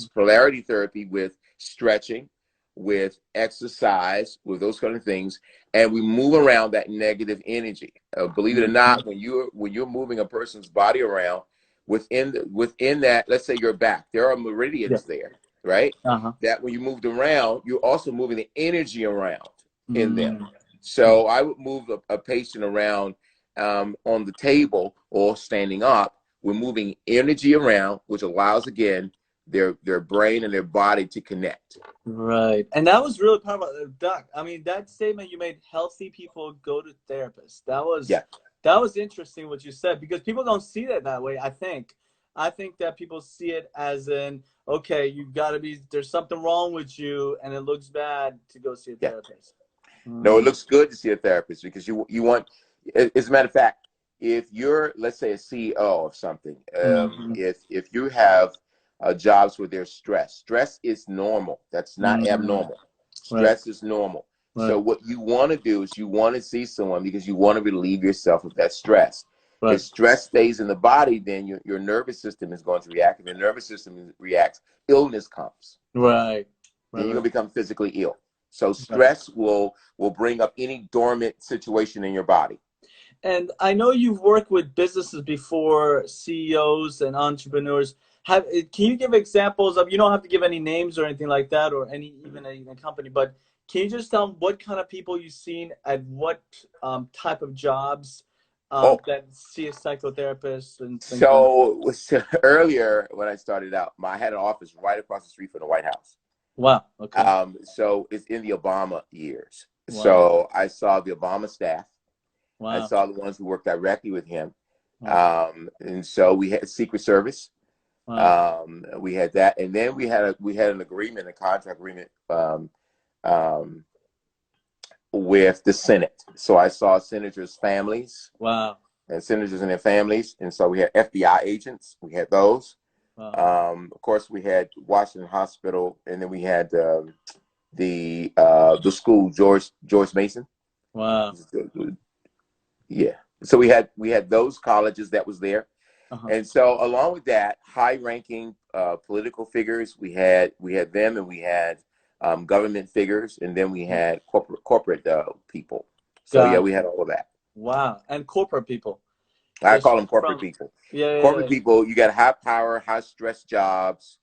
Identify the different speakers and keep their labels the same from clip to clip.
Speaker 1: polarity therapy with stretching, with exercise, with those kind of things, and we move around that negative energy. Believe it or not, when you're moving a person's body around within that, let's say your back, there are
Speaker 2: Yeah.
Speaker 1: meridians there, right? That when you moved around, you're also moving the energy around in them. So I would move a patient around on the table or standing up. We're moving energy around, which allows, again, their brain and their body to connect.
Speaker 2: Right. And that was really powerful. Doc, I mean, that statement you made, healthy people go to therapists. That was interesting what you said, because people don't see it that way, I think. I think that people see it as in, okay, you got to be, there's something wrong with you, and it looks bad to go see a therapist.
Speaker 1: No, it looks good to see a therapist, because you want, as a matter of fact, if you're, let's say, a CEO of something, if you have jobs where there's stress is normal. That's not abnormal. Stress is normal. So what you want to do is you want to see someone because you want to relieve yourself of that stress. If stress stays in the body, then your nervous system is going to react. If your nervous system reacts, illness comes. Then you're going to become physically ill. So stress will bring up any dormant situation in your body.
Speaker 2: And I know you've worked with businesses before, CEOs and entrepreneurs. Can you give examples of, you don't have to give any names or anything like that, or even a company, but can you just tell them what kind of people you've seen at what type of jobs that see a psychotherapist and things
Speaker 1: so earlier when I started out, I had an office right across the street from the White House.
Speaker 2: Wow. Okay.
Speaker 1: So it's in the Obama years. Wow. So I saw the Obama staff. Wow. I saw the ones who worked directly with him. Wow. And so we had Secret Service. Wow. We had that, and then we had an agreement, a contract agreement with the Senate. So I saw senators' families. Wow. And senators and their families, and so we had FBI agents. We had those. Wow. Of course, we had Washington Hospital, and then we had the school, George Mason. Wow. Yeah. So we had those colleges that was there. And so along with that, high-ranking political figures, we had them, and we had government figures, and then we had corporate people. So yeah, we had all of that.
Speaker 2: Wow. And corporate people.
Speaker 1: I call them corporate people. Corporate people, you got high power, high stress jobs.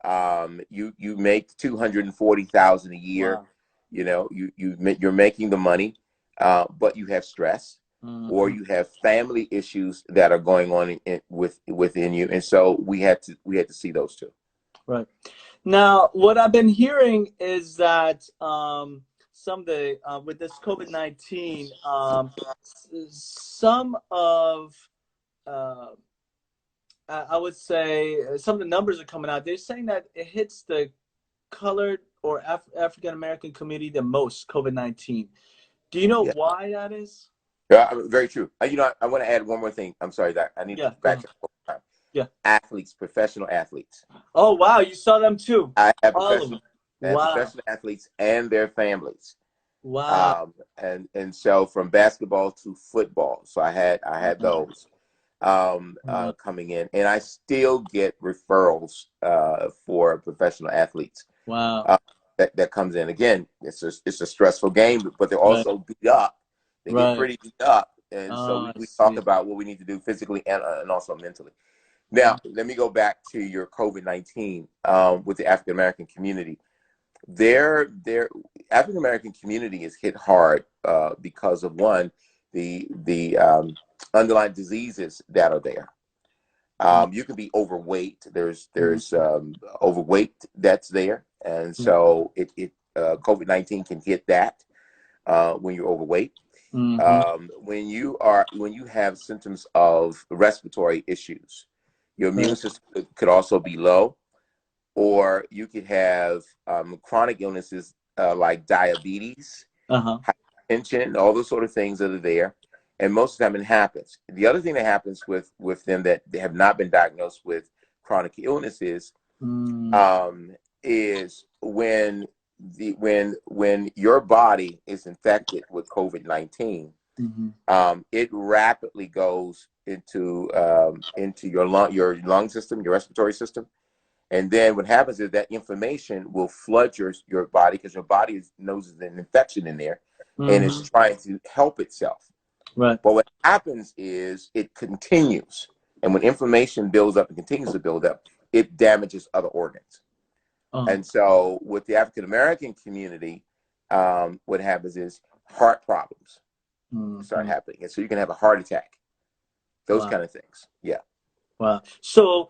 Speaker 1: You make $240,000 a year. Wow. You know, you're making the money, but you have stress. Or you have family issues that are going on within you, and so we had to see those too.
Speaker 2: Right. Now, what I've been hearing is that someday with this COVID-19, some of I would say some of the numbers are coming out. They're saying that it hits the colored or African American community the most, COVID-19. Do you know why that is?
Speaker 1: Yeah, very true. You know, I want to add one more thing. I'm sorry, Doc. I need to back up. Yeah. Athletes, professional athletes.
Speaker 2: Oh, wow. You saw them too.
Speaker 1: I have professional athletes and their families. Wow. And so from basketball to football. So I had those coming in, and I still get referrals for professional athletes. Wow. That comes in. Again, it's a stressful game, but they're also beat up. They get pretty beat up, and so we talk about what we need to do physically and also mentally. Now, let me go back to your COVID-19 with the African American community. Their African American community is hit hard because of the underlying diseases that are there. You can be overweight. There's overweight that's there, and so COVID-19 can hit that when you're overweight. When you have symptoms of respiratory issues, your immune system could also be low, or you could have chronic illnesses like diabetes, hypertension, all those sort of things that are there. And most of the time it happens. The other thing that happens with them that they have not been diagnosed with chronic illnesses is when your body is infected with COVID-19, it rapidly goes into your lung system, your respiratory system, And then what happens is that information will flood your body, because your body knows there's an infection in there, and it's trying to help itself.
Speaker 2: Right.
Speaker 1: But what happens is it continues. And when inflammation builds up and continues to build up, it damages other organs. And so with the African American community, what happens is heart problems start happening. And so you can have a heart attack, those kind of things. Yeah.
Speaker 2: Wow. So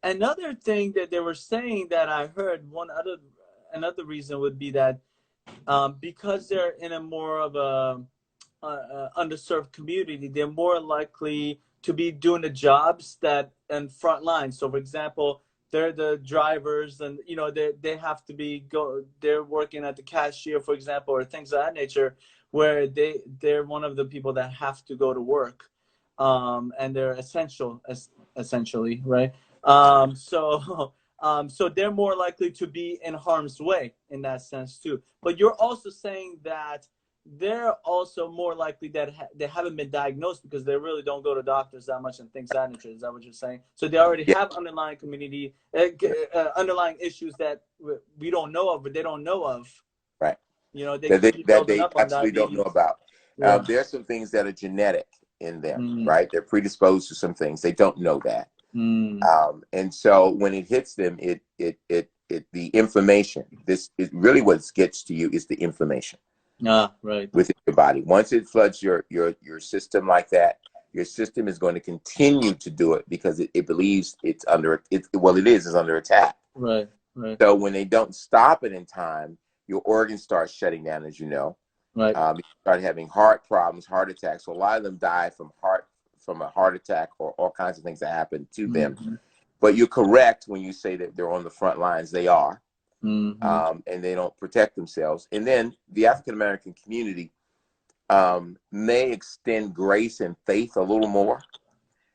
Speaker 2: another thing that they were saying that I heard, another reason would be that because they're in a more of a underserved community, they're more likely to be doing the jobs that in front line. So for example, they're the drivers, and you know they have to be they're working at the cashier, for example, or things of that nature, where they're one of the people that have to go to work, and they're essential, essentially, right? So they're more likely to be in harm's way in that sense too. But you're also saying that they're also more likely that they haven't been diagnosed because they really don't go to doctors that much and things that nature. Is that what you're saying? So they already have underlying underlying issues that we don't know of, but they don't know of.
Speaker 1: Right.
Speaker 2: You know, they
Speaker 1: that
Speaker 2: could
Speaker 1: they,
Speaker 2: be
Speaker 1: that
Speaker 2: building
Speaker 1: they
Speaker 2: up on
Speaker 1: absolutely don't know
Speaker 2: diabetes.
Speaker 1: about.
Speaker 2: Yeah.
Speaker 1: There are some things that are genetic in them, right? They're predisposed to some things. They don't know that. And so when it hits them, the inflammation, this is really what gets to you, is the inflammation.
Speaker 2: Right.
Speaker 1: Within your body. Once it floods your system like that, your system is going to continue to do it because it believes it's under is under attack.
Speaker 2: Right. Right.
Speaker 1: So when they don't stop it in time, your organs start shutting down, as you know.
Speaker 2: Right.
Speaker 1: You start having heart problems, heart attacks. So a lot of them die from a heart attack or all kinds of things that happen to them. But you're correct when you say that they're on the front lines. They are. And they don't protect themselves. And then the African American community may extend grace and faith a little more.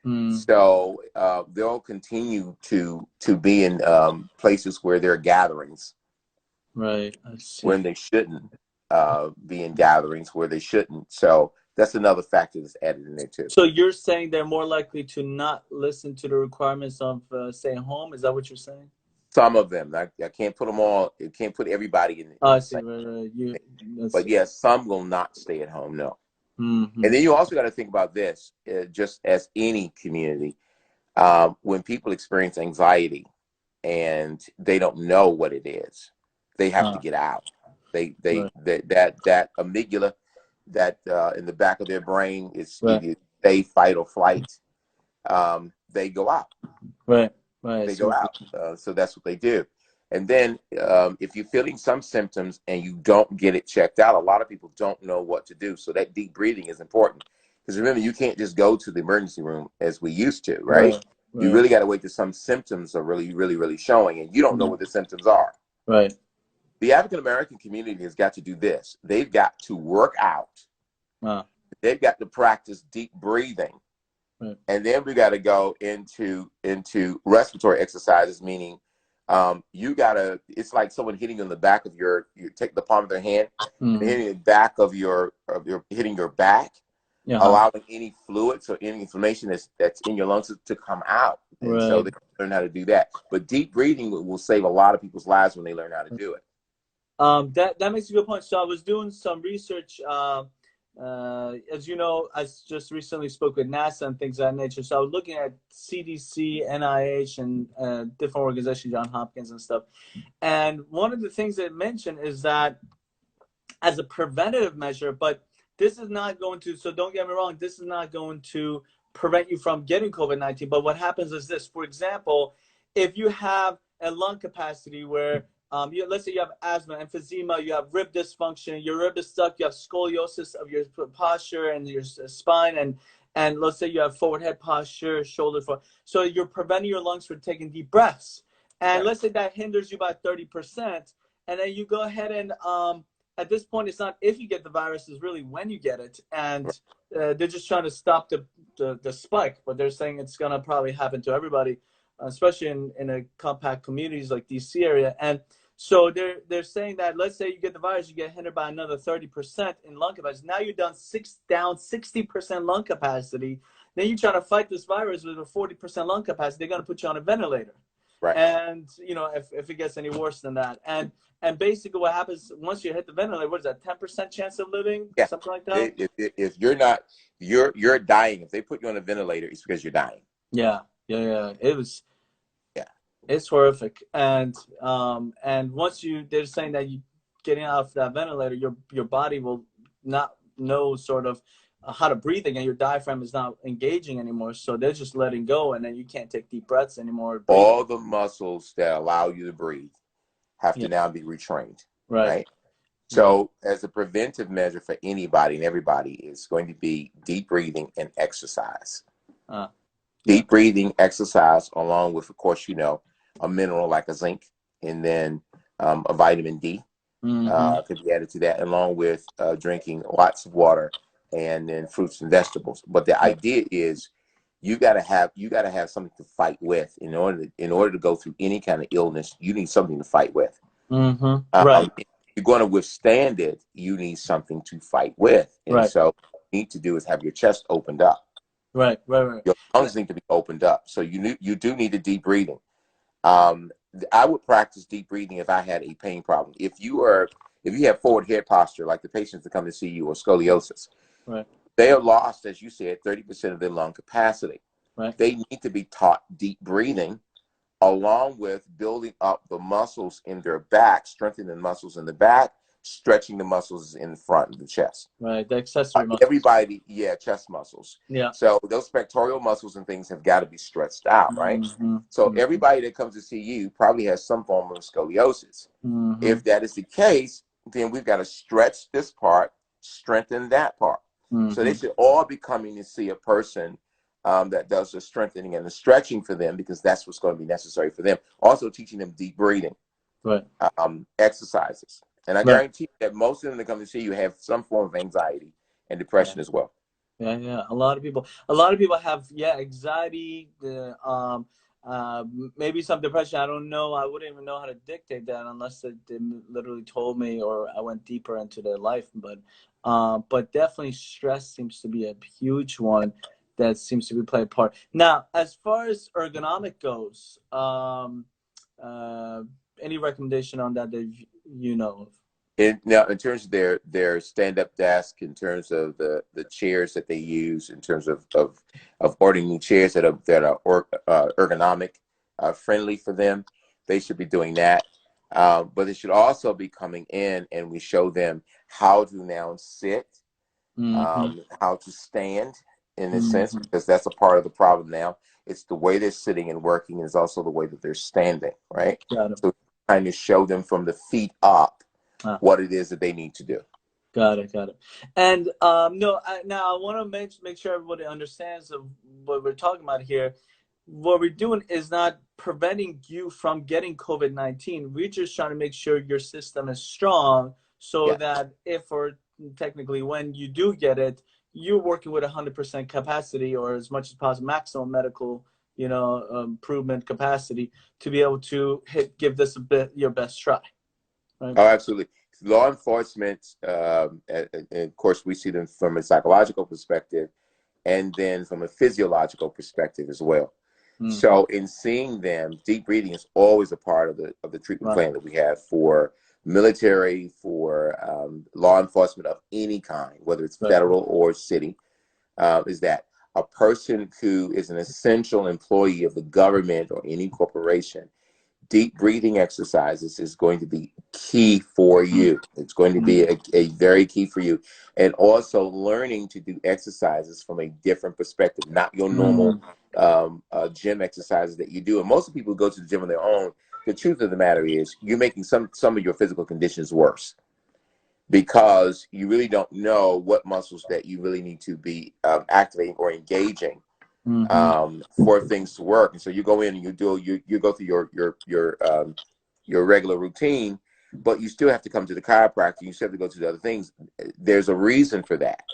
Speaker 1: So they'll continue to be in places where there are gatherings,
Speaker 2: right? I see.
Speaker 1: When they shouldn't be in gatherings where they shouldn't. So that's another factor that's added in there too.
Speaker 2: So you're saying they're more likely to not listen to the requirements of staying home? Is that what you're saying?
Speaker 1: Some of them. I can't put them all. You can't put everybody in.
Speaker 2: I see. Right.
Speaker 1: But yes, some will not stay at home. No. And then you also got to think about this, just as any community, when people experience anxiety and they don't know what it is, they have to get out. That amygdala that in the back of their brain is stay, fight, or flight. They go out.
Speaker 2: Right.
Speaker 1: They go out. So that's what they do. And then if you're feeling some symptoms and you don't get it checked out, a lot of people don't know what to do. So that deep breathing is important. Because remember, you can't just go to the emergency room as we used to, right? You really got to wait till some symptoms are really, really, really showing, and you don't know what the symptoms are.
Speaker 2: Right.
Speaker 1: The African American community has got to do this. They've got to work out. They've got to practice deep breathing. And then we got to go into respiratory exercises, meaning you gotta, it's like someone hitting you in the back of you take the palm of their hand and hitting the back of your hitting your back, allowing any fluids or any inflammation that's in your lungs to come out. And so they learn how to do that. But deep breathing will save a lot of people's lives when they learn how to do it.
Speaker 2: That makes a good point. So I was doing some research. As you know, I just recently spoke with NASA and things of that nature. So I was looking at CDC, NIH, and different organizations, Johns Hopkins and stuff. And one of the things they mentioned is that as a preventative measure, but this is not going to, so don't get me wrong, this is not going to prevent you from getting COVID-19. But what happens is this: for example, if you have a lung capacity where let's say you have asthma, emphysema, you have rib dysfunction, your rib is stuck, you have scoliosis of your posture and your spine, and let's say you have forward head posture, shoulder forward. So you're preventing your lungs from taking deep breaths. And let's say that hinders you by 30%. And then you go ahead and at this point, it's not if you get the virus, it's really when you get it. And they're just trying to stop the spike, but they're saying it's going to probably happen to everybody, especially in a compact communities like DC area. And so they're saying that, let's say you get the virus, you get hindered by another 30% in lung capacity. Now you're down 60% lung capacity. Then you're trying to fight this virus with a 40% lung capacity. They're going to put you on a ventilator.
Speaker 1: Right.
Speaker 2: And you know, if it gets any worse than that, and basically what happens once you hit the ventilator, what is that, 10% chance of living,
Speaker 1: Yeah.
Speaker 2: something like that?
Speaker 1: If you're not, you're dying. If they put you on a ventilator, it's because you're dying.
Speaker 2: Yeah. It was.
Speaker 1: Yeah.
Speaker 2: It's horrific. And once they're saying that you getting out of that ventilator, your body will not know sort of how to breathe again. Your diaphragm is not engaging anymore, so they're just letting go, and then you can't take deep breaths anymore.
Speaker 1: All the muscles that allow you to breathe have to
Speaker 2: Yeah.
Speaker 1: now be retrained.
Speaker 2: Right.
Speaker 1: Right. So as a preventive measure for anybody and everybody is going to be deep breathing and exercise. Deep breathing, exercise, along with, of course, you know, a mineral like a zinc, and then a vitamin D could be added to that, along with drinking lots of water and then fruits and vegetables. But the idea is you got to have something to fight with in order to go through any kind of illness. You need something to fight with.
Speaker 2: Right.
Speaker 1: If you're going to withstand it, you need something to fight with, and so what you need to do is have your chest opened up.
Speaker 2: Right.
Speaker 1: Your lungs need to be opened up. So you do need the deep breathing. I would practice deep breathing if I had a pain problem. If you have forward head posture, like the patients that come to see you, or scoliosis, they are lost, as you said, 30% of their lung capacity. They need to be taught deep breathing, along with building up the muscles in their back, strengthening the muscles in the back, stretching the muscles in the front of the chest.
Speaker 2: Right, the accessory muscles.
Speaker 1: Everybody, chest muscles.
Speaker 2: Yeah.
Speaker 1: So those pectoral muscles and things have got to be stretched out, right? So everybody that comes to see you probably has some form of scoliosis. If that is the case, then we've got to stretch this part, strengthen that part. So they should all be coming to see a person that does the strengthening and the stretching for them, because that's what's going to be necessary for them. Also teaching them deep breathing, exercises. And I guarantee that most of them that come to see you have some form of anxiety and depression as well.
Speaker 2: Yeah. A lot of people have anxiety, maybe some depression. I don't know. I wouldn't even know how to dictate that unless they literally told me or I went deeper into their life. But definitely stress seems to be a huge one that seems to be playing a part. Now, as far as ergonomic goes, any recommendation on that you know of?
Speaker 1: Now, in terms of their stand-up desk, in terms of the chairs that they use, in terms of ordering new chairs that are ergonomic, friendly for them, they should be doing that. But they should also be coming in and we show them how to now sit, how to stand in a sense, because that's a part of the problem now. It's the way they're sitting and working, and it's also the way that they're standing, right? So trying to show them from the feet up what it is that they need to do.
Speaker 2: Got it. And now I want to make sure everybody understands of what we're talking about here. What we're doing is not preventing you from getting COVID-19. We're just trying to make sure your system is strong so that if, or technically when you do get it, you're working with 100% capacity, or as much as possible, maximum medical, improvement capacity to be able to give this your best try. Right?
Speaker 1: Oh, absolutely. Law enforcement, and of course, we see them from a psychological perspective and then from a physiological perspective as well. So in seeing them, deep breathing is always a part of the treatment plan that we have for military, for law enforcement of any kind, whether it's federal or city, is that a person who is an essential employee of the government or any corporation, deep breathing exercises is going to be key for you. It's going to be a very key for you. And also learning to do exercises from a different perspective, not your normal gym exercises that you do. And most of the people who go to the gym on their own, the truth of the matter is you're making some of your physical conditions worse, because you really don't know what muscles that you really need to be activating or engaging for things to work. And so you go in and you go through your regular routine, but you still have to come to the chiropractor. You still have to go to the other things. There's a reason for that.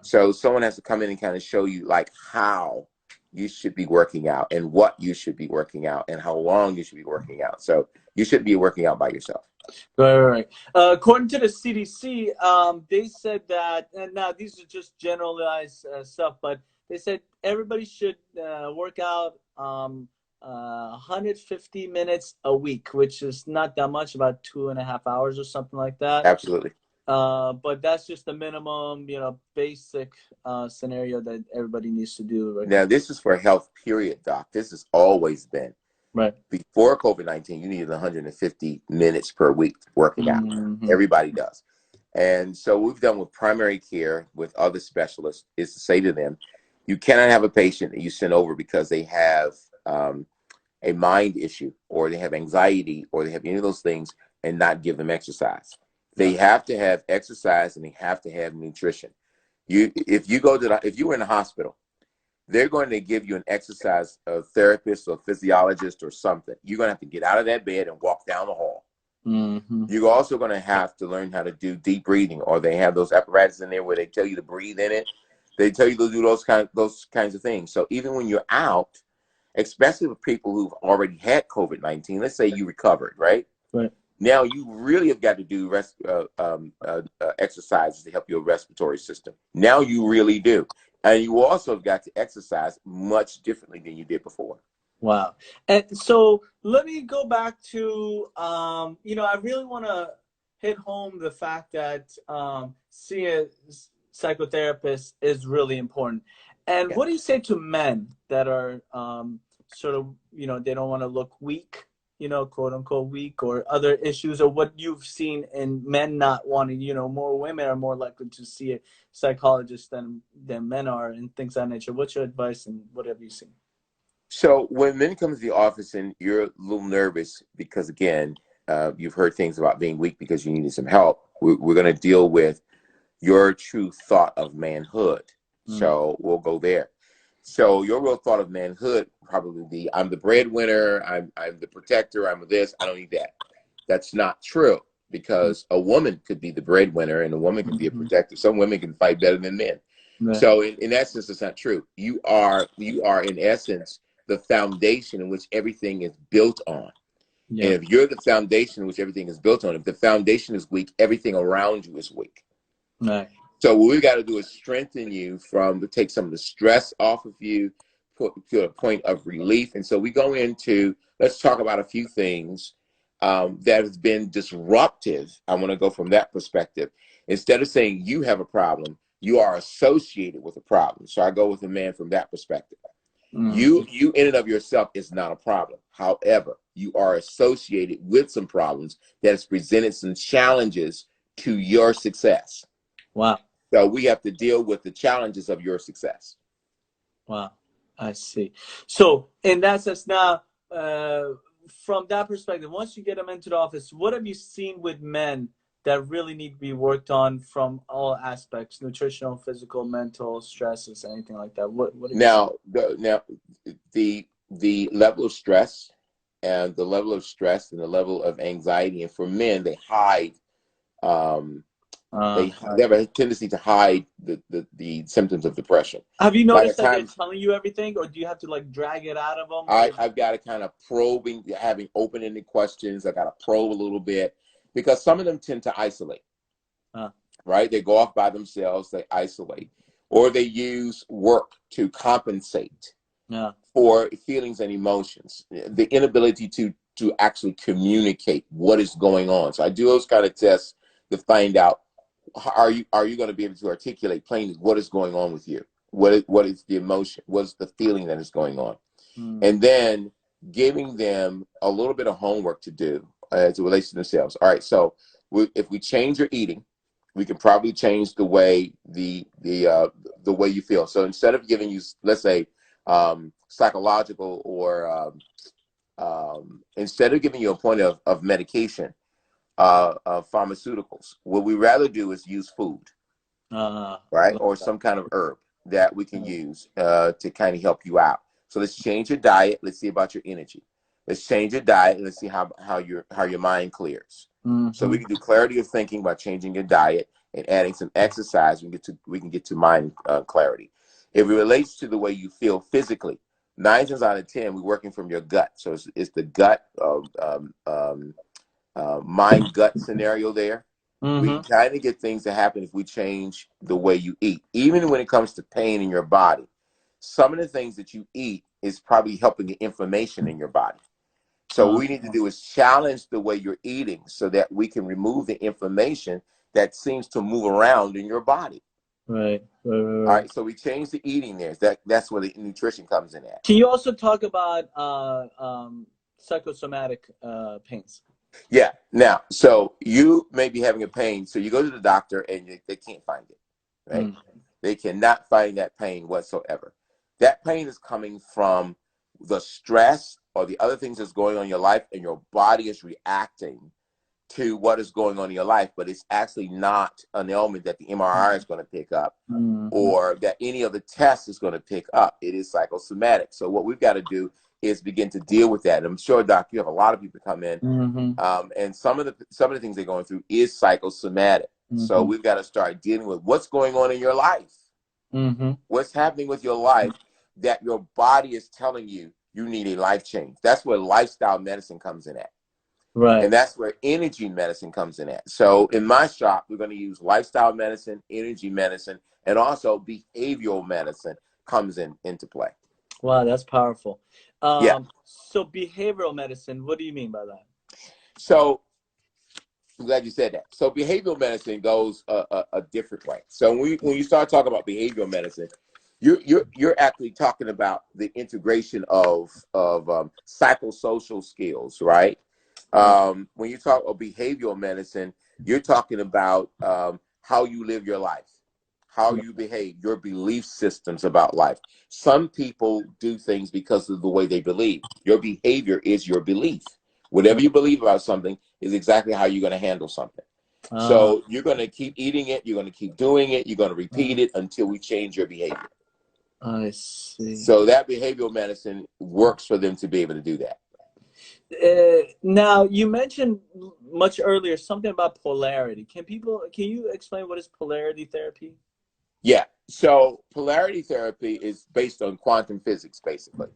Speaker 1: So someone has to come in and kind of show you like how you should be working out and what you should be working out and how long you should be working out. So you shouldn't be working out by yourself.
Speaker 2: Right. According to the CDC, they said that, and now these are just generalized stuff, but they said everybody should work out 150 minutes a week, which is not that much, about 2.5 hours or something like that.
Speaker 1: Absolutely.
Speaker 2: But that's just the minimum, basic scenario that everybody needs to do. Right?
Speaker 1: Now, this is for health, period, doc. This has always been.
Speaker 2: Right.
Speaker 1: Before COVID-19, you needed 150 minutes per week working out. Everybody does. And so what we've done with primary care, with other specialists, is to say to them, you cannot have a patient that you send over because they have a mind issue, or they have anxiety, or they have any of those things, and not give them exercise. They have to have exercise, and they have to have nutrition. If you were in a hospital, they're going to give you an exercise therapist or physiologist or something. You're going to have to get out of that bed and walk down the hall. You're also going to have to learn how to do deep breathing, or they have those apparatus in there where they tell you to breathe in it. They tell you to do those kinds of things. So even when you're out, especially with people who've already had COVID-19, let's say you recovered, right?
Speaker 2: Right.
Speaker 1: Now you really have got to do exercises to help your respiratory system. Now you really do. And you also have got to exercise much differently than you did before.
Speaker 2: Wow. And so let me go back to, I really want to hit home the fact that seeing a psychotherapist is really important. And what do you say to men that are sort of, they don't want to look weak, quote unquote weak, or other issues, or what you've seen in men not wanting, more women are more likely to see a psychologist than men are, and things of that nature. What's your advice, and what have you seen?
Speaker 1: So when men come to the office and you're a little nervous because, again, you've heard things about being weak because you needed some help, we're going to deal with your true thought of manhood. So we'll go there. So your real thought of manhood probably be, I'm the breadwinner, I'm the protector, I'm this, I don't need that. That's not true, because a woman could be the breadwinner and a woman can be a protector. Some women can fight better than men. Right. So in essence, it's not true. You are in essence the foundation in which everything is built on. Yeah. And if you're the foundation in which everything is built on, if the foundation is weak, everything around you is weak. Right. So what we've got to do is strengthen you take some of the stress off of you, put to a point of relief. And so we go into, let's talk about a few things that has been disruptive. I want to go from that perspective. Instead of saying you have a problem, you are associated with a problem. So I go with the man from that perspective. You in and of yourself is not a problem. However, you are associated with some problems that has presented some challenges to your success. Wow. So we have to deal with the challenges of your success.
Speaker 2: Wow. I see. So in that sense, now, from that perspective, once you get them into the office, what have you seen with men that really need to be worked on from all aspects, nutritional, physical, mental, stresses, anything like that? What
Speaker 1: now, the level of stress and the level of anxiety, and for men, they hide. They have a tendency to hide the symptoms of depression.
Speaker 2: Have you noticed that they're telling you everything, or do you have to like drag it out of them?
Speaker 1: I've got to kind of having open-ended questions. I got to probe a little bit, because some of them tend to isolate. Right? They go off by themselves, they isolate, or they use work to compensate for feelings and emotions, the inability to actually communicate what is going on. So I do those kind of tests to find out, are you going to be able to articulate plainly what is going on with you? What is the emotion? What's the feeling that is going on? And then giving them a little bit of homework to do as it relates to themselves. All right, so if we change your eating, we can probably change the way the way you feel. So instead of giving you, let's say, psychological or instead of giving you a point of medication, pharmaceuticals, what we rather do is use food, right, or some kind of herb that we can use to kind of help you out. So let's change your diet. Let's see about your energy. Let's change your diet, and let's see how your mind clears. So we can do clarity of thinking by changing your diet and adding some exercise. We can get to mind clarity. If it relates to the way you feel physically, 9 times out of 10, we're working from your gut. So it's the gut mind gut scenario there. We can kind of get things to happen if we change the way you eat. Even when it comes to pain in your body, some of the things that you eat is probably helping the inflammation in your body. So what we need to do is challenge the way you're eating so that we can remove the inflammation that seems to move around in your body.
Speaker 2: Right.
Speaker 1: All right. So we change the eating there. That's where the nutrition comes in at.
Speaker 2: Can you also talk about psychosomatic pains?
Speaker 1: Yeah. Now, so you may be having a pain. So you go to the doctor and they can't find it, right? They cannot find that pain whatsoever. That pain is coming from the stress or the other things that's going on in your life, and your body is reacting to what is going on in your life, but it's actually not an ailment that the MRI is going to pick up or that any of the tests is going to pick up. It is psychosomatic. So what we've got to do is begin to deal with that. And I'm sure, Doc, you have a lot of people come in, and some of the things they're going through is psychosomatic. So we've got to start dealing with what's going on in your life. What's happening with your life that your body is telling you you need a life change. That's where lifestyle medicine comes in at.
Speaker 2: Right.
Speaker 1: And that's where energy medicine comes in at. So in my shop, we're going to use lifestyle medicine, energy medicine, and also behavioral medicine comes into play.
Speaker 2: Wow, that's powerful.
Speaker 1: Yeah.
Speaker 2: So behavioral medicine, what do you mean by that?
Speaker 1: So I'm glad you said that. So behavioral medicine goes a different way. So when you start talking about behavioral medicine, you're actually talking about the integration of psychosocial skills, right? When you talk about behavioral medicine, you're talking about how you live your life, how you behave, your belief systems about life. Some people do things because of the way they believe. Your behavior is your belief. Whatever you believe about something is exactly how you're going to handle something. So you're going to keep eating it. You're going to keep doing it. You're going to repeat it until we change your behavior.
Speaker 2: I see.
Speaker 1: So that behavioral medicine works for them to be able to do that.
Speaker 2: Now, you mentioned much earlier something about polarity. Can you explain what is polarity therapy?
Speaker 1: Yeah. So polarity therapy is based on quantum physics, basically.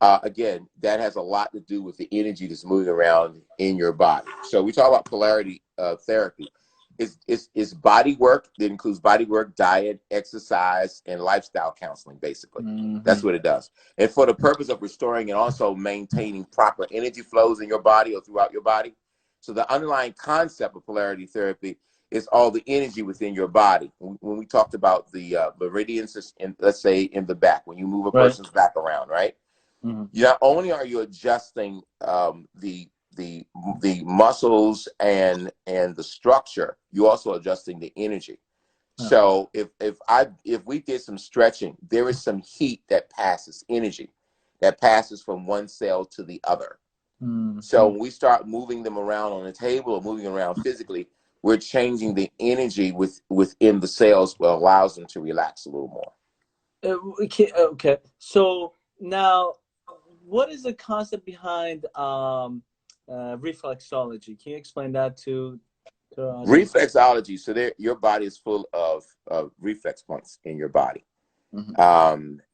Speaker 1: Again, that has a lot to do with the energy that's moving around in your body. So we talk about polarity therapy. It's body work that includes body work, diet, exercise, and lifestyle counseling, basically. That's what it does. And for the purpose of restoring and also maintaining proper energy flows in your body or throughout your body. So the underlying concept of polarity therapy is all the energy within your body. When we talked about the meridians, let's say in the back, when you move a person's back around, right? Not only are you adjusting the muscles and the structure, you're also adjusting the energy. So if we did some stretching, there is some heat that passes, energy that passes from one cell to the other. So when we start moving them around on the table or moving around physically, we're changing the energy within the cells, what allows them to relax a little more.
Speaker 2: Okay. So now, what is the concept behind reflexology? Can you explain that to
Speaker 1: reflexology? So your body is full of reflex points in your body.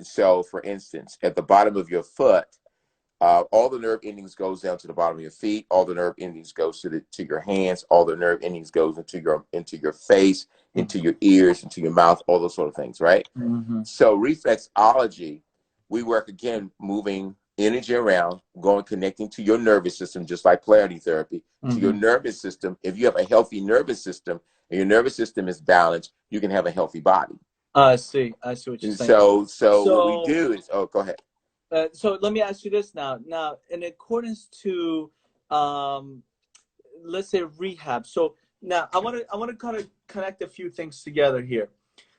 Speaker 1: So for instance, at the bottom of your foot, all the nerve endings goes down to the bottom of your feet. All the nerve endings goes to your hands. All the nerve endings goes into your face, into your ears, into your mouth, all those sort of things, right? So reflexology, we work again moving energy around, connecting to your nervous system, just like polarity therapy, to your nervous system. If you have a healthy nervous system and your nervous system is balanced, you can have a healthy body.
Speaker 2: I see what you're saying.
Speaker 1: So what we do is, go ahead.
Speaker 2: So let me ask you this now. Now, in accordance to, let's say rehab. So now I want to kind of connect a few things together here.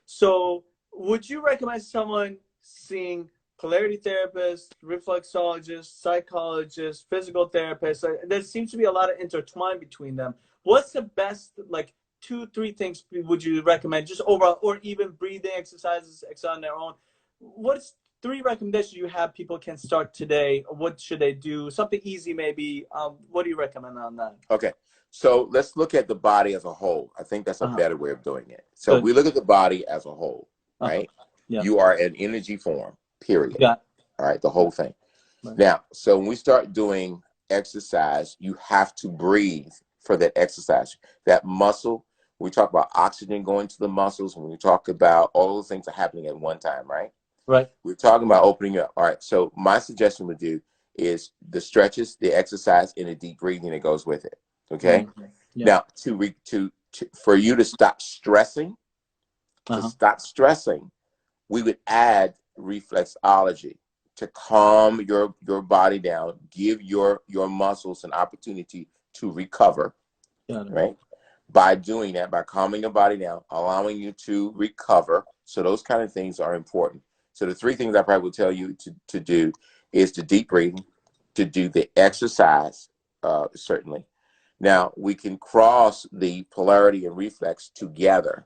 Speaker 2: So would you recommend someone seeing polarity therapist, reflexologist, psychologist, physical therapist? There seems to be a lot of intertwine between them. What's the best, like 2-3 things would you recommend, just overall, or even breathing exercises on their own? What's 3 recommendations you have people can start today? What should they do? Something easy maybe. What do you recommend on that?
Speaker 1: Okay. So let's look at the body as a whole. I think that's a better way of doing it. So if we look at the body as a whole, right? Yeah. You are an energy form, period. Yeah. All right, the whole thing. Right. Now, so when we start doing exercise, you have to breathe for that exercise. That muscle, we talk about oxygen going to the muscles, when we talk about all those things are happening at one time, right?
Speaker 2: Right.
Speaker 1: We're talking about opening up. All right. So my suggestion would do is the stretches, the exercise, and the deep breathing that goes with it. Okay.
Speaker 2: Yeah.
Speaker 1: Now, for you to stop stressing, we would add reflexology to calm your body down, give your muscles an opportunity to recover. Right. By doing that, by calming your body down, allowing you to recover. So those kind of things are important. So the three things I probably would tell you to do is to deep breathing, to do the exercise, certainly. Now, we can cross the polarity and reflex together,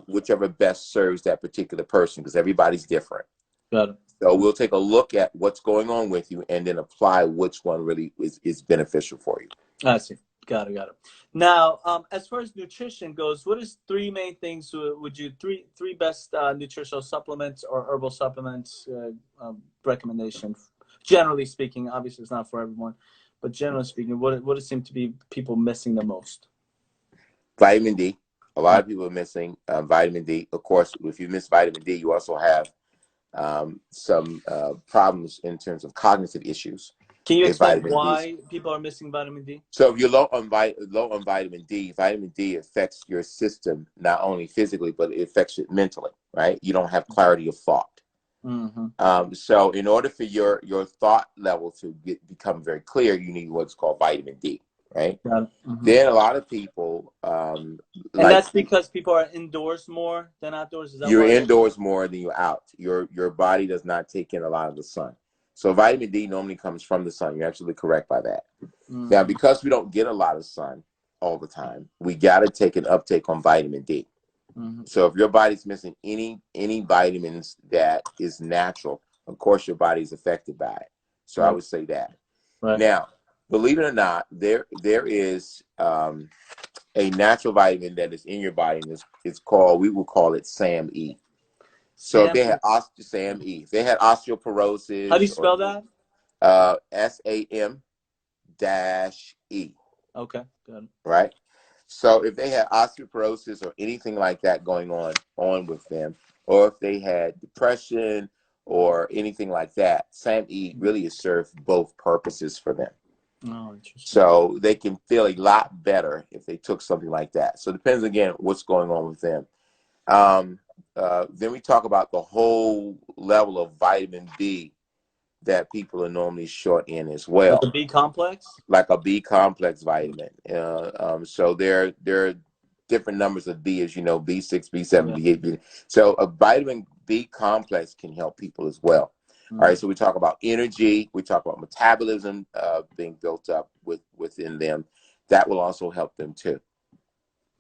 Speaker 1: whichever best serves that particular person, because everybody's different.
Speaker 2: Got it.
Speaker 1: So we'll take a look at what's going on with you and then apply which one really is beneficial for you.
Speaker 2: I see. Got it. Now, as far as nutrition goes, what is three main things would you three best nutritional supplements or herbal supplements recommendation? Generally speaking, obviously it's not for everyone, but generally speaking, what seem to be people missing the most?
Speaker 1: Vitamin D. A lot of people are missing vitamin D. Of course, if you miss vitamin D, you also have some problems in terms of cognitive issues.
Speaker 2: Can you explain why people are missing vitamin D?
Speaker 1: So if you're low on vitamin D affects your system not only physically, but it affects it mentally, right? You don't have clarity of thought. So in order for your thought level to become very clear, you need what's called vitamin D, right? Then a lot of people
Speaker 2: and that's because people are indoors more than outdoors. Is that
Speaker 1: you're indoors more than you're out. Your body does not take in a lot of the sun. So vitamin D normally comes from the sun. You're absolutely correct by that. Now, because we don't get a lot of sun all the time, we got to take an uptake on vitamin D. So if your body's missing any vitamins that is natural, of course your body's affected by it. So I would say that. Now, believe it or not, there is a natural vitamin that is in your body, and we will call it SAMe. So if they had SAMe, if they had osteoporosis.
Speaker 2: How do you spell that?
Speaker 1: SAM-E.
Speaker 2: Okay, good.
Speaker 1: Right. So if they had osteoporosis or anything like that going on with them, or if they had depression or anything like that, SAMe really has served both purposes for them.
Speaker 2: Oh, interesting.
Speaker 1: So they can feel a lot better if they took something like that. So it depends, again, what's going on with them. Then we talk about the whole level of vitamin B that people are normally short in as well.
Speaker 2: Like a B complex?
Speaker 1: Like a B complex vitamin. So there are different numbers of B, as you know, B6, B7, B8, B. So a vitamin B complex can help people as well. All right, so we talk about energy, we talk about metabolism being built up within them. That will also help them too.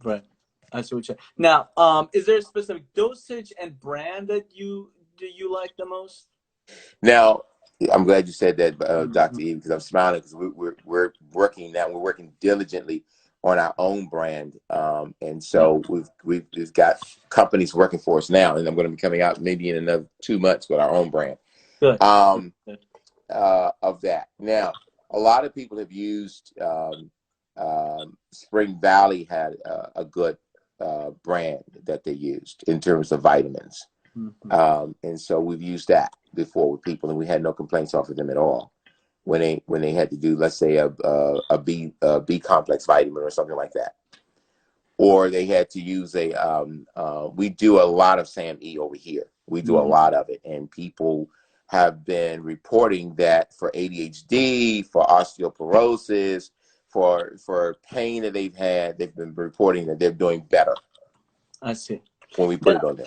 Speaker 2: Right. I see what you're saying. Now, is there a specific dosage and brand that you like the most?
Speaker 1: Now, I'm glad you said that, Dr. E, because I'm smiling because we're working now. We're working diligently on our own brand, and so we've got companies working for us now, and I'm going to be coming out maybe in another 2 months with our own brand.
Speaker 2: Good.
Speaker 1: Of that. Now, a lot of people have used Spring Valley had a good brand that they used in terms of vitamins. And so we've used that before with people, and we had no complaints off of them at all when they had to do, let's say, a B complex vitamin or something like that, or they had to use we do a lot of SAMe over here. We do a lot of it, and people have been reporting that for ADHD, for osteoporosis, for pain that they've had, they've been reporting that they're doing better.
Speaker 2: I see.
Speaker 1: When we put it on there.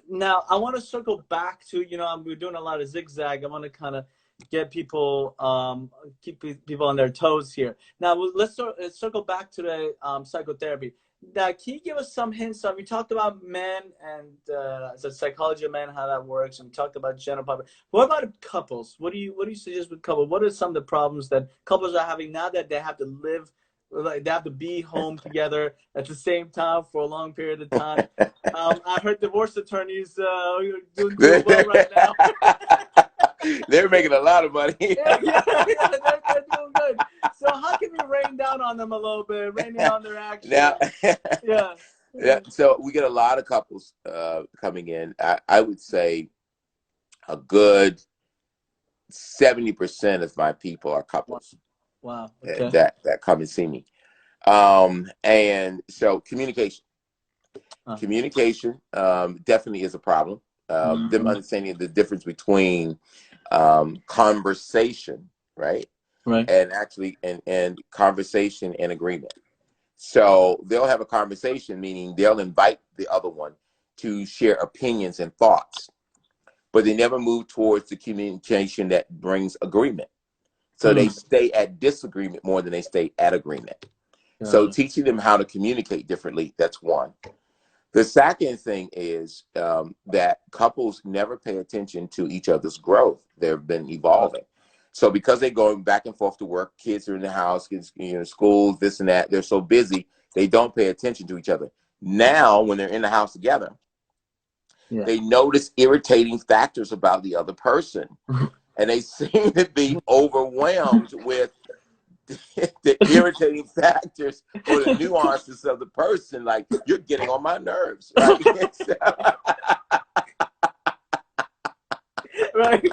Speaker 2: Now, I want to circle back to, we're doing a lot of zigzag. I want to kind of get people, keep people on their toes here. Now, let's circle back to the psychotherapy. Now, can you give us some hints? We talked about men and the psychology of men, how that works, and we talked about general public. What about couples? What do you suggest with couples? What are some of the problems that couples are having now that they have to live, like they have to be home together at the same time for a long period of time? I heard divorce attorneys are doing well right now.
Speaker 1: They're making a lot of money.
Speaker 2: they're doing good. So how can we rain down on them a little bit, rain down on their actions?
Speaker 1: Now, Yeah, so we get a lot of couples coming in. I would say a good 70% of my people are couples.
Speaker 2: Wow. Okay.
Speaker 1: That come and see me. And so communication definitely is a problem. Them understanding the difference between conversation, right?
Speaker 2: Right.
Speaker 1: And actually, and conversation and agreement. So they'll have a conversation, meaning they'll invite the other one to share opinions and thoughts, but they never move towards the communication that brings agreement. So they stay at disagreement more than they stay at agreement. So teaching them how to communicate differently, that's one. The second thing is that couples never pay attention to each other's growth. They've been evolving. So because they're going back and forth to work, kids are in the house, kids, schools, this and that, they're so busy, they don't pay attention to each other. Now, when they're in the house together, they notice irritating factors about the other person. And they seem to be overwhelmed with the irritating factors or the nuances of the person. Like, you're getting on my nerves, right?
Speaker 2: Right.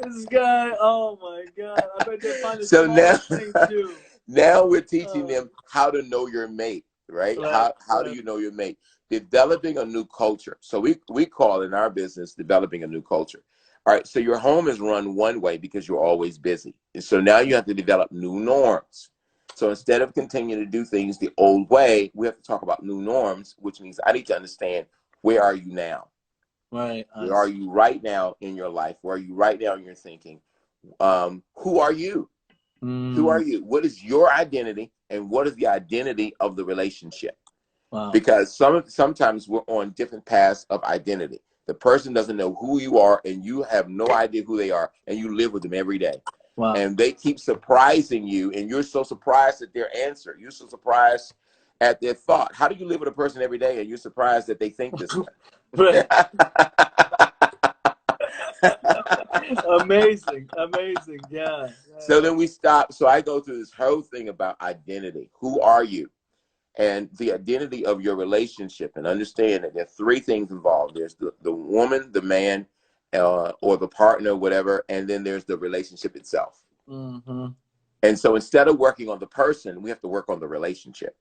Speaker 2: This guy, oh my God. I bet they find it
Speaker 1: so
Speaker 2: thing too.
Speaker 1: Now we're teaching them how to know your mate, right? How do you know your mate? Developing a new culture. So we call in our business developing a new culture. All right, so your home is run one way because you're always busy. And so now you have to develop new norms. So instead of continuing to do things the old way, we have to talk about new norms, which means I need to understand, where are you now?
Speaker 2: Right.
Speaker 1: Where are you right now in your life? Where are you right now in your thinking? Who are you? Who are you? What is your identity? And what is the identity of the relationship?
Speaker 2: Wow.
Speaker 1: Because sometimes we're on different paths of identity. The person doesn't know who you are, and you have no idea who they are, and you live with them every day.
Speaker 2: Wow.
Speaker 1: And they keep surprising you, and you're so surprised at their answer. You're so surprised at their thought. How do you live with a person every day, and you're surprised that they think this way?
Speaker 2: Right. Amazing. Yeah.
Speaker 1: So then we stop. So I go through this whole thing about identity. Who are you? And the identity of your relationship, and understand that there are three things involved. There's the woman, the man, or the partner, whatever, and then there's the relationship itself. And so instead of working on the person, we have to work on the relationship.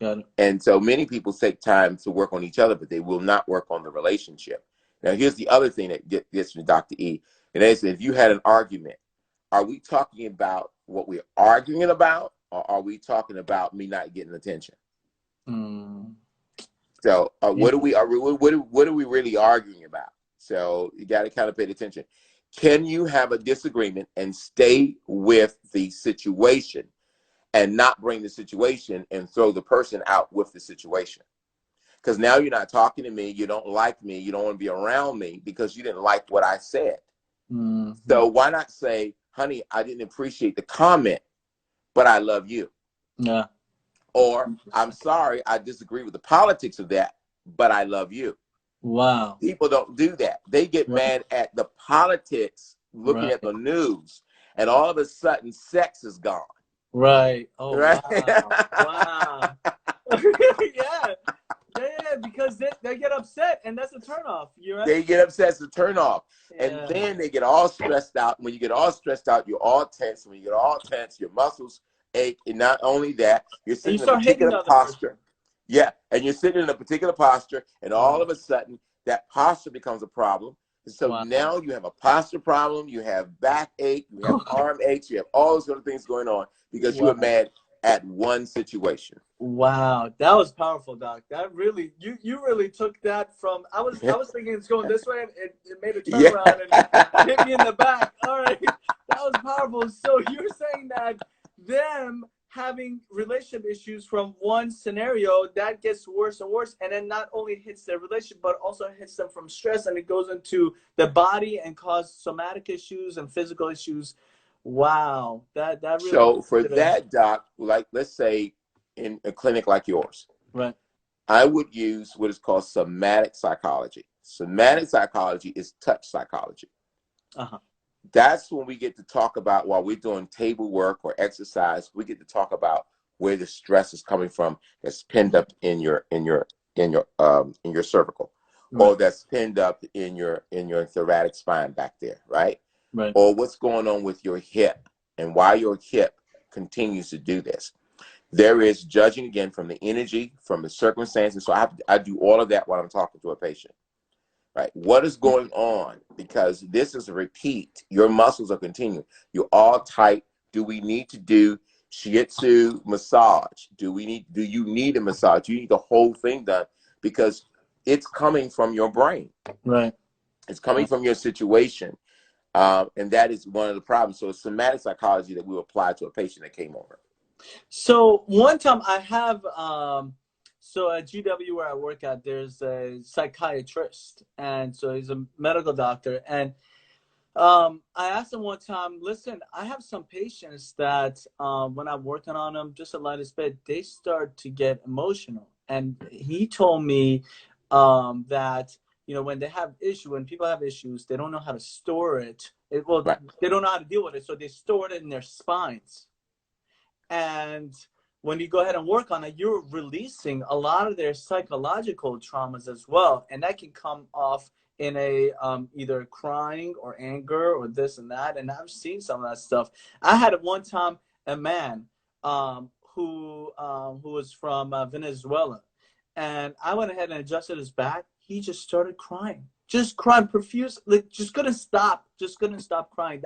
Speaker 2: Got it.
Speaker 1: And so many people take time to work on each other, but they will not work on the relationship. Now, here's the other thing that gets to Dr. E. And that is, if you had an argument, are we talking about what we're arguing about, or are we talking about me not getting attention? So what are we really arguing about? So you got to kind of pay attention. Can you have a disagreement and stay with the situation and not bring the situation and throw the person out with the situation? Because now you're not talking to me, you don't like me, you don't want to be around me because you didn't like what I said. So why not say, honey, I didn't appreciate the comment, but I love you.
Speaker 2: Yeah.
Speaker 1: Or, I'm sorry, I disagree with the politics of that, but I love you.
Speaker 2: Wow.
Speaker 1: People don't do that. They get mad at the politics, looking at the news, and all of a sudden sex is gone.
Speaker 2: Right. Oh,
Speaker 1: right?
Speaker 2: Wow. Yeah, because they get upset, and that's a turnoff. You're right.
Speaker 1: They get upset, it's a turnoff. And then they get all stressed out. When you get all stressed out, you're all tense. When you get all tense, your muscles ache. And not only that, you're sitting in a particular posture. Yeah, and you're sitting in a particular posture, and all of a sudden, that posture becomes a problem. So now you have a posture problem, you have backache, you have arm aches, you have all those other things going on because you were mad at one situation.
Speaker 2: Wow, that was powerful, Doc. That really, you really took that from, I was thinking it's going this way, and it made a turnaround and hit me in the back. All right, that was powerful. So you're saying that them having relationship issues from one scenario, that gets worse and worse, and then not only hits their relationship, but also hits them from stress, and it goes into the body and cause somatic issues and physical issues. Wow, that really.
Speaker 1: So for that, Doc, like let's say in a clinic like yours,
Speaker 2: right,
Speaker 1: I would use what is called somatic psychology. Somatic psychology is touch psychology. That's when we get to talk about, while we're doing table work or exercise, we get to talk about where the stress is coming from that's pinned up in your cervical,
Speaker 2: Right.
Speaker 1: or that's pinned up in your thoracic spine back there, right?
Speaker 2: Right.
Speaker 1: Or what's going on with your hip and why your hip continues to do this. There is judging again from the energy, from the circumstances. So I do all of that while I'm talking to a patient, right? What is going on? Because this is a repeat. Your muscles are continuing. You're all tight. Do we need to do shiatsu massage? Do you need a massage? You need the whole thing done because it's coming from your brain.
Speaker 2: Right.
Speaker 1: It's coming from your situation. And that is one of the problems. So it's somatic psychology that we apply to a patient that came over.
Speaker 2: So one time I have, so at GW where I work at, there's a psychiatrist, and so he's a medical doctor. And I asked him one time, listen, I have some patients that when I'm working on them, just a lightest bit, they start to get emotional. And he told me that, you know, when people have issues, they don't know how to store it.
Speaker 1: Right.
Speaker 2: They don't know how to deal with it, so they store it in their spines. And when you go ahead and work on it, you're releasing a lot of their psychological traumas as well. And that can come off in a either crying or anger or this and that. And I've seen some of that stuff. I had at one time a man who was from Venezuela. And I went ahead and adjusted his back. He just started crying. Just crying profusely. Like, just couldn't stop. Just couldn't stop crying.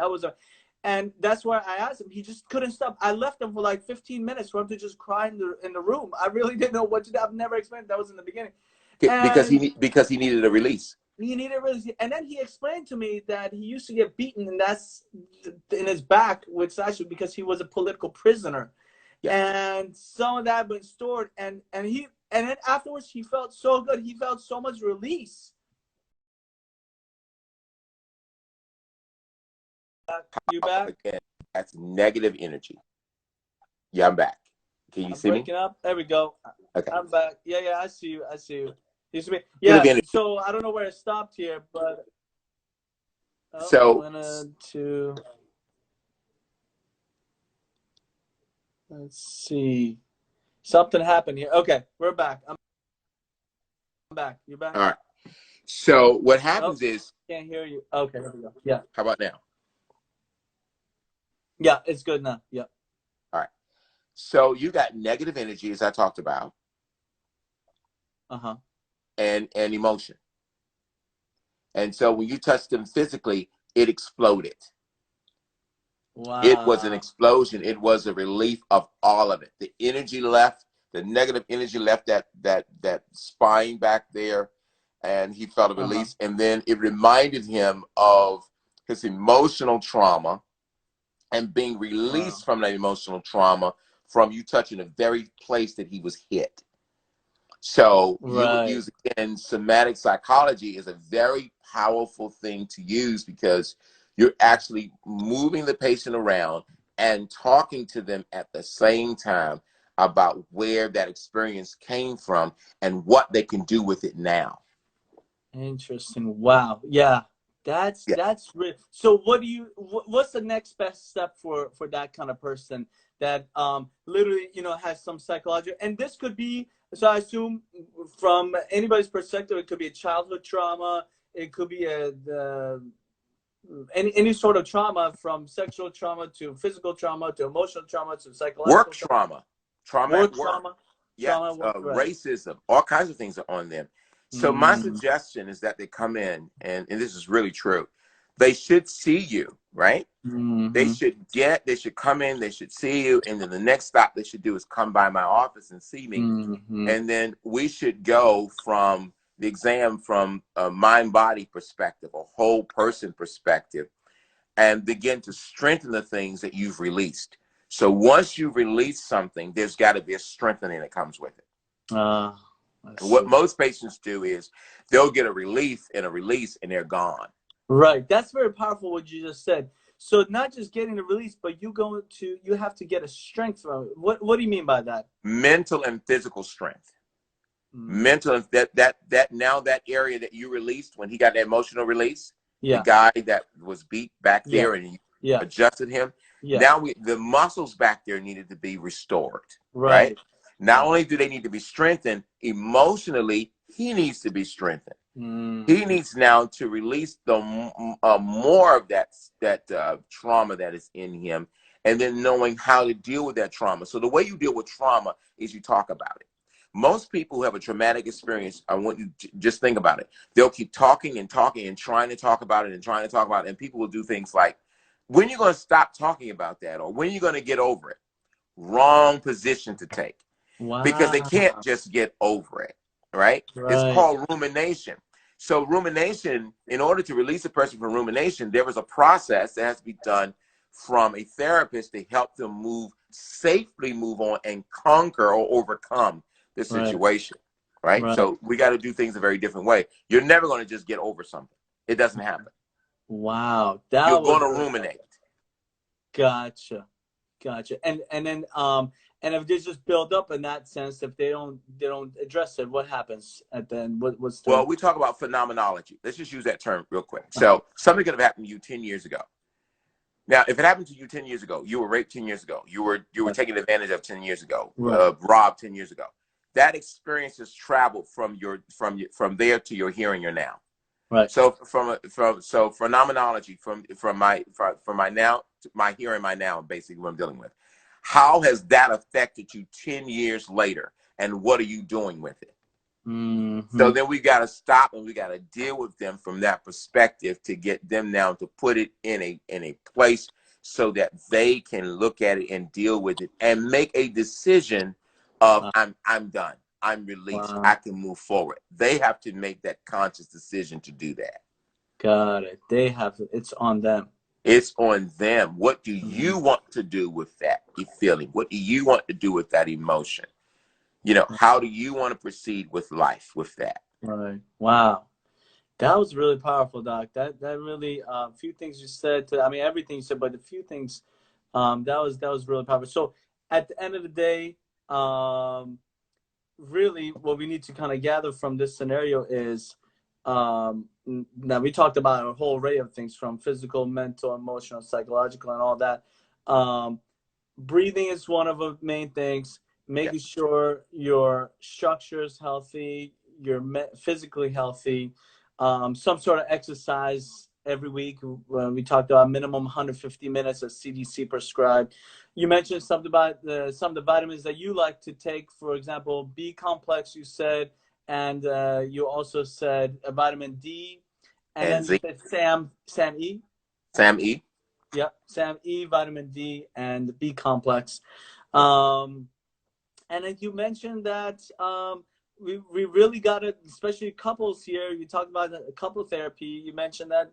Speaker 2: And that's why I asked him. He just couldn't stop. I left him for like 15 minutes for him to just cry in the room. I really didn't know what to do. I've never explained. That was in the beginning.
Speaker 1: Because he needed a release.
Speaker 2: He needed a release. And then he explained to me that he used to get beaten, and that's in his back, which actually because he was a political prisoner. Yeah. And some of that had been stored. And then afterwards he felt so good. He felt so much release. You back?
Speaker 1: Again, that's negative energy. Yeah, I'm back. Can you see me?
Speaker 2: Breaking up. There we go.
Speaker 1: Okay.
Speaker 2: I'm back. Yeah, I see you. You see me? Yeah. So I don't know where it stopped here, but let's see. Something happened here. Okay, we're back. I'm back. You're back.
Speaker 1: All right. So what happens is
Speaker 2: can't hear you. Okay, here we go. Yeah.
Speaker 1: How about now?
Speaker 2: Yeah, it's good now. Yeah.
Speaker 1: All right. So you got negative energy, as I talked about. And emotion. And so when you touched them physically, it exploded.
Speaker 2: Wow.
Speaker 1: It was an explosion. It was a relief of all of it. The energy left, the negative energy left that spine back there, and he felt a release. And then it reminded him of his emotional trauma and being released from that emotional trauma from you touching the very place that he was hit. So you would use, again, somatic psychology is a very powerful thing to use because you're actually moving the patient around and talking to them at the same time about where that experience came from and what they can do with it now.
Speaker 2: Interesting. Wow. Yeah. That's real. So what's the next best step for that kind of person that literally, you know, has some psychology? And this could be, so I assume from anybody's perspective, it could be a childhood trauma, it could be any sort of trauma, from sexual trauma to physical trauma to emotional trauma to psychological
Speaker 1: work trauma at work. Racism, all kinds of things are on them. So my suggestion is that they come in, and this is really true. They should see you, right? They should come in, they should see you, and then the next stop they should do is come by my office and see me. And then we should go from the exam from a mind-body perspective, a whole person perspective, and begin to strengthen the things that you've released. So once you release something, there's got to be a strengthening that comes with it. What most patients do is they'll get a relief and a release and they're gone.
Speaker 2: Right. That's very powerful what you just said. So not just getting the release, but you have to get a strength from it. What do you mean by that?
Speaker 1: Mental and physical strength. Mental, that now that area that you released when he got the emotional release, the guy that was beat back there and you adjusted him,
Speaker 2: Yeah.
Speaker 1: Now the muscles back there needed to be restored, right?
Speaker 2: Right.
Speaker 1: Not only do they need to be strengthened, emotionally, he needs to be strengthened. He needs now to release the more of that trauma that is in him, and then knowing how to deal with that trauma. So the way you deal with trauma is you talk about it. Most people who have a traumatic experience, I want you to just think about it. They'll keep talking and talking and trying to talk about it and trying to talk about it, and people will do things like, when are you going to stop talking about that? Or when are you going to get over it? Wrong position to take.
Speaker 2: Wow.
Speaker 1: Because they can't just get over it, right? It's called rumination. So rumination, in order to release a person from rumination, there is a process that has to be done from a therapist to help them safely move on and conquer or overcome the situation, right? So we got to do things a very different way. You're never going to just get over something. It doesn't happen.
Speaker 2: Wow.
Speaker 1: You're going to ruminate.
Speaker 2: Gotcha. And then and if they just build up in that sense, if they don't address it, what happens at the end? What's the...
Speaker 1: Well, we talk about phenomenology. Let's just use that term real quick. So something could have happened to you 10 years ago. Now, if it happened to you 10 years ago, you were raped 10 years ago, you were taken advantage of 10 years ago, robbed 10 years ago. That experience has traveled from there to your here and your now.
Speaker 2: Right.
Speaker 1: So so phenomenology from my now, my here and my now, basically what I'm dealing with. How has that affected you 10 years later, and what are you doing with it? So then we got to stop and we got to deal with them from that perspective to get them now to put it in a place so that they can look at it and deal with it and make a decision of I'm done. I'm released. I can move forward. They have to make that conscious decision to do that.
Speaker 2: Got it. They have to, it's on them.
Speaker 1: It's on them. What do you want to do with that feeling? What do you want to do with that emotion? You know, how do you want to proceed with life with that?
Speaker 2: Right. Wow. That was really powerful, Doc. That really a few things you said I mean everything you said, but a few things that was really powerful. So at the end of the day, really what we need to kind of gather from this scenario is now we talked about a whole array of things from physical, mental, emotional, psychological, and all that. Breathing is one of the main things. Making sure your structure is healthy, you're physically healthy, some sort of exercise every week. We talked about minimum 150 minutes as CDC prescribed. You mentioned something about some of the vitamins that you like to take. For example, B complex, you said, and you also said vitamin D, and then you said SAM E.
Speaker 1: SAM E.
Speaker 2: Yeah, SAM E, vitamin D, and the B complex. And then you mentioned that we really got it, especially couples here. You talked about a couple therapy. You mentioned that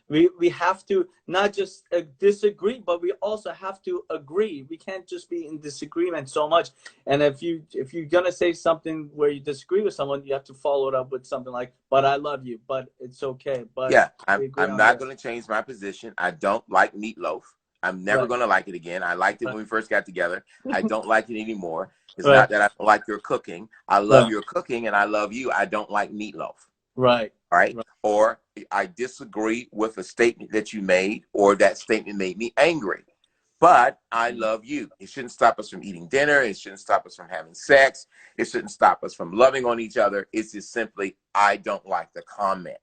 Speaker 2: we have to not just disagree, but we also have to agree. We can't just be in disagreement so much. And if you're gonna say something where you disagree with someone, you have to follow it up with something like, "But I love you, but it's okay." But
Speaker 1: yeah, I'm not going to change my position. I don't like meatloaf. I'm never going to like it again. I liked it when we first got together. I don't like it anymore. It's not that I don't like your cooking. I love your cooking and I love you. I don't like meatloaf.
Speaker 2: Right.
Speaker 1: Or I disagree with a statement that you made, or that statement made me angry. But I love you. It shouldn't stop us from eating dinner. It shouldn't stop us from having sex. It shouldn't stop us from loving on each other. It's just simply, I don't like the comment.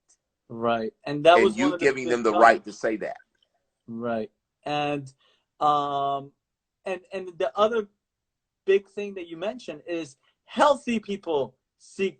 Speaker 2: Right. And that was
Speaker 1: you giving them the right to say that.
Speaker 2: Right. And the other big thing that you mentioned is healthy people seek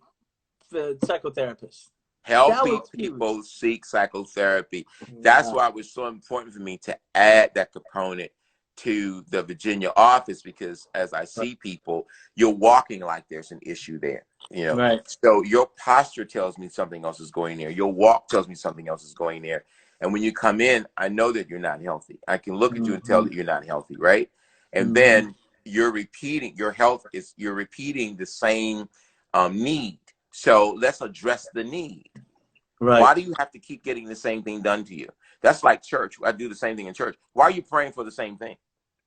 Speaker 2: psychotherapists.
Speaker 1: Healthy people seek psychotherapy. That's why it was so important for me to add that component to the Virginia office, because as I see people, you're walking like there's an issue there. You know, so your posture tells me something else is going there. Your walk tells me something else is going there. And when you come in, I know that you're not healthy. I can look at you and tell that you're not healthy, right? And then you're repeating you're repeating the same need. So let's address the need. Why do you have to keep getting the same thing done to you? That's like church. I do the same thing in church. Why are you praying for the same thing?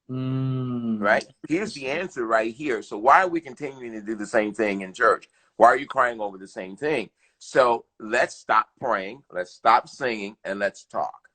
Speaker 1: Right? Here's the answer right here. So why are we continuing to do the same thing in church? Why are you crying over the same thing? So let's stop praying, let's stop singing, and let's talk.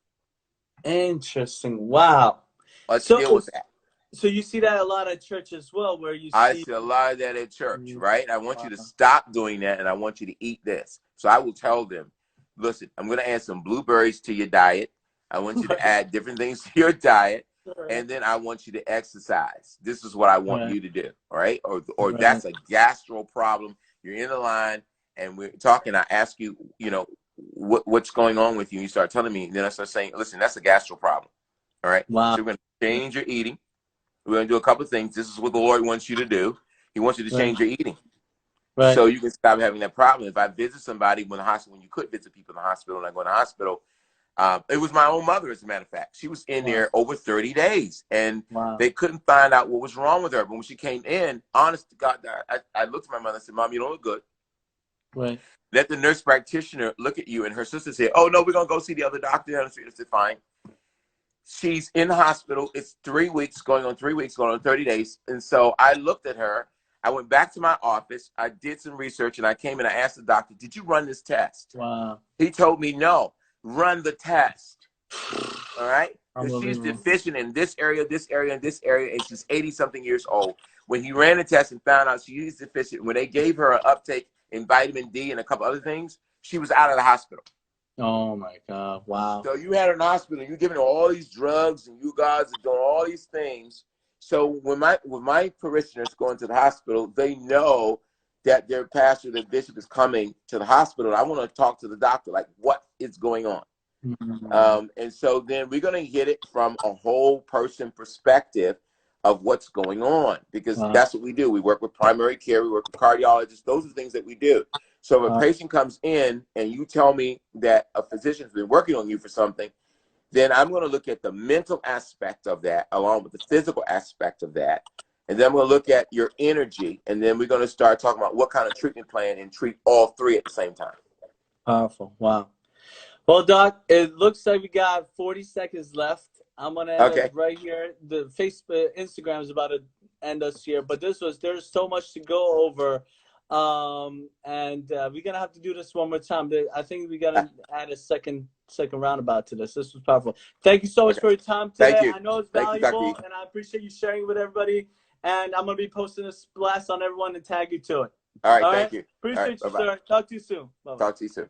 Speaker 2: Interesting. Wow.
Speaker 1: Let's
Speaker 2: So,
Speaker 1: deal with that.
Speaker 2: so you see that a lot at church as well, where you
Speaker 1: I
Speaker 2: see.
Speaker 1: see a lot of that at church, right? I want you to stop doing that, and I want you to eat this. So I will tell them, listen, I'm going to add some blueberries to your diet. I want you to add different things to your diet, and then I want you to exercise. This is what I want you to do, all right? Or that's a gastro problem. You're in the line, and we're talking. I ask you, you know, what's going on with you? You start telling me, and then I start saying, listen, that's a gastro problem, all right?
Speaker 2: Wow.
Speaker 1: So we're going to change your eating. We're going to do a couple of things. This is what the Lord wants you to do. He wants you to change your eating. So you can stop having that problem. If I visit somebody when the hospital, when you could visit people in the hospital, and I go in the hospital, it was my own mother, as a matter of fact. She was in there over 30 days, and they couldn't find out what was wrong with her. But when she came in, honest to God, I looked at my mother and said, Mom, you don't look good.
Speaker 2: Right.
Speaker 1: Let the nurse practitioner look at you. And her sister said, oh, no, we're going to go see the other doctor. And I said, fine. She's in the hospital. It's 3 weeks, going on 3 weeks, going on 30 days. And so I looked at her. I went back to my office. I did some research, and I came and I asked the doctor, did you run this test?
Speaker 2: Wow.
Speaker 1: He told me, no, run the test. All right? Because she's deficient in this area, and this area, and she's 80-something years old. When he ran the test and found out she was deficient, when they gave her an uptake in vitamin D and a couple other things, she was out of the hospital.
Speaker 2: Oh my God! Wow.
Speaker 1: So you had an hospital, and you're giving her all these drugs, and you guys are doing all these things. So when my parishioners go into the hospital, they know that their pastor, their bishop, is coming to the hospital. I want to talk to the doctor, like, what is going on? And so then we're going to get it from a whole person perspective of what's going on, because that's what we do. We work with primary care, we work with cardiologists. Those are the things that we do. So if a patient comes in and you tell me that a physician's been working on you for something, then I'm going to look at the mental aspect of that along with the physical aspect of that. And then we'll look at your energy. And then we're going to start talking about what kind of treatment plan and treat all three at the same time.
Speaker 2: Powerful. Wow. Well, Doc, it looks like we got 40 seconds left. I'm going to end it right here. The Facebook, Instagram is about to end us here, but there's so much to go over. And we're going to have to do this one more time. I think we got to add a second roundabout to this. This was powerful. Thank you so much for your time today.
Speaker 1: Thank you.
Speaker 2: I know it's valuable, and I appreciate you sharing it with everybody. And I'm going to be posting this blast on everyone and tag you to it.
Speaker 1: All right, thank you.
Speaker 2: Appreciate you, sir. Talk to you soon. Bye-bye.
Speaker 1: Talk to you soon.